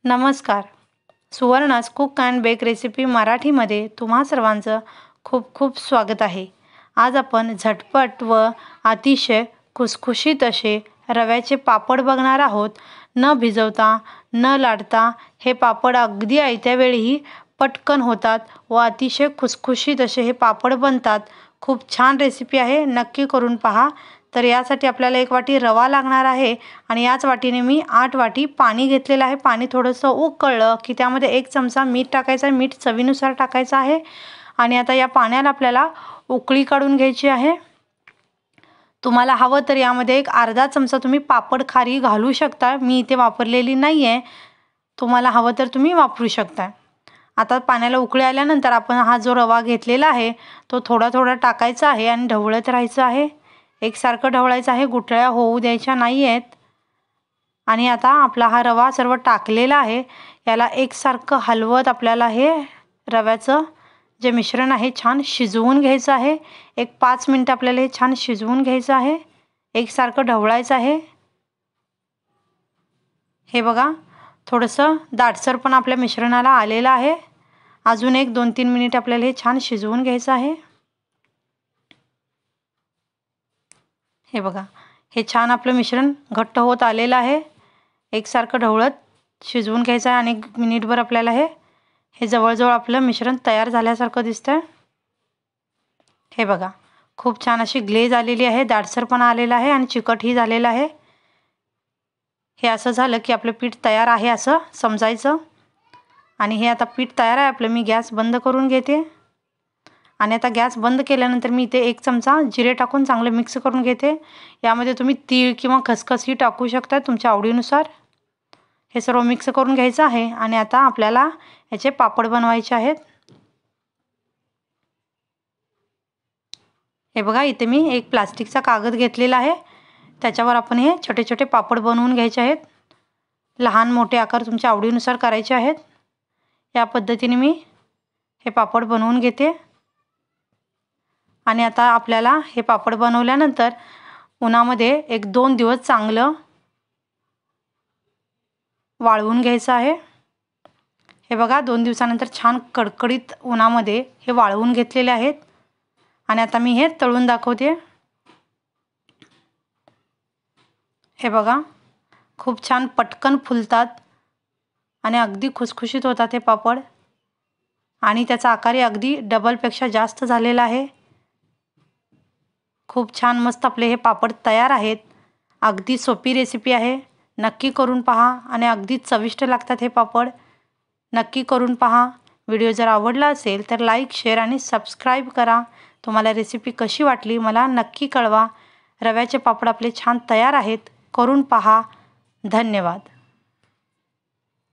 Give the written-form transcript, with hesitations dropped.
नमस्कार. सुवर्णास cook and bake recipe मराठीमध्ये तुम्हा सर्वांचं खूप खूप स्वागत आहे. आज आपण झटपट व अतिशय खुसखुशीत असे रव्याचे पापड बघणार आहोत. न भिजवता न लाटता हे पापड अगदी आयत्या वेळीही पटकन होतात व अतिशय खुसखुशीत असे हे पापड बनतात. खूप छान रेसिपी आहे, नक्की करून पहा. तर यासाठी आपल्याला 1 वाटी रवा लागणार आहे आणि याच वाटीने मी 8 वाटी पाणी घेतलेलं आहे. पाणी थोडंसं उकळलं की त्यामध्ये 1 चमचा मीठ टाकायचं आहे. मीठ चवीनुसार टाकायचं आहे. आणि आता या पाण्याला आपल्याला उकळी काढून घ्यायची आहे. तुम्हाला हवं तर यामध्ये एक अर्धा चमचा तुम्ही पापड खारी घालू शकता. मी इथे वापरलेली नाही आहे. तुम्हाला हवं तर तुम्ही वापरू शकता. आता पाण्याला उकळी आल्यानंतर आपण हा जो रवा घेतलेला आहे तो थोडा थोडा टाकायचा आहे आणि ढवळत राहायचं आहे. एकसारखं ढवळायचं आहे, गुठळ्या होऊ द्यायच्या नाही आहेत. आणि आता आपला हा रवा सर्व टाकलेला आहे. याला एकसारखं हलवत आपल्याला हे रव्याचं जे मिश्रण आहे छान शिजवून घ्यायचं आहे. 5 मिनिटं आपल्याला हे छान शिजवून घ्यायचं आहे. एकसारखं ढवळायचं आहे. हे बघा, थोडंसं दाटसर पण आपल्या मिश्रणाला आलेलं आहे. अजून 2-3 मिनिट आपल्याला हे छान शिजवून घ्यायचं आहे. हे बघा, हे छान आपलं मिश्रण घट्ट होत आलेलं आहे. एकसारखं ढवळत शिजवून घ्यायचं आहे आणि 1 मिनिटभर आपल्याला हे जवळजवळ आपलं मिश्रण तयार झाल्यासारखं दिसतंय. हे बघा, खूप छान अशी ग्लेज आलेली आहे, दाटसरपणा आलेला आहे आणि चिकटही झालेलं आहे. हे असं झालं की आपलं पीठ तयार आहे असं समजायचं. आणि हे आता पीठ तयार आहे आपलं. मी गॅस बंद करून घेते. आणि आता गॅस बंद केल्यानंतर मी इथे 1 चमचा जिरे टाकून चांगलं मिक्स करून घेते. यामध्ये तुम्ही तीळ किंवा खसखसही टाकू शकता तुमच्या आवडीनुसार. हे सर्व मिक्स करून घ्यायचं आहे आणि आता आपल्याला याचे पापड बनवायचे आहेत. हे बघा, इथे मी एक प्लास्टिकचा कागद घेतलेला आहे. त्याच्यावर आपण हे छोटे छोटे पापड बनवून घ्यायचे आहेत. लहान मोठे आकार तुमच्या आवडीनुसार करायचे आहेत. या पद्धतीने मी हे पापड बनवून घेते. आणि आता आपल्याला हे पापड बनवल्यानंतर उन्हामध्ये 1-2 दिवस चांगलं वाळवून घ्यायचं आहे. हे बघा, 2 दिवसानंतर छान कडकडीत उन्हामध्ये हे वाळवून घेतलेले आहेत. आणि आता मी हे तळून दाखवते. हे बघा, खूप छान पटकन फुलतात आणि अगदी खुसखुशीत होतात हे पापड. आणि त्याचा आकारही अगदी डबलपेक्षा जास्त झालेला आहे. खूप छान मस्त आपले हे पापड तयार आहेत. अगदी सोपी रेसिपी आहे, नक्की करून पहा आणि अगदी चविष्ट लागतात हे पापड. नक्की करून पहा. व्हिडिओ जर आवडला असेल तर लाईक, शेअर आणि सबस्क्राईब करा. तुम्हाला रेसिपी कशी वाटली मला नक्की कळवा. रव्याचे पापड आपले छान तयार आहेत, करून पहा. धन्यवाद.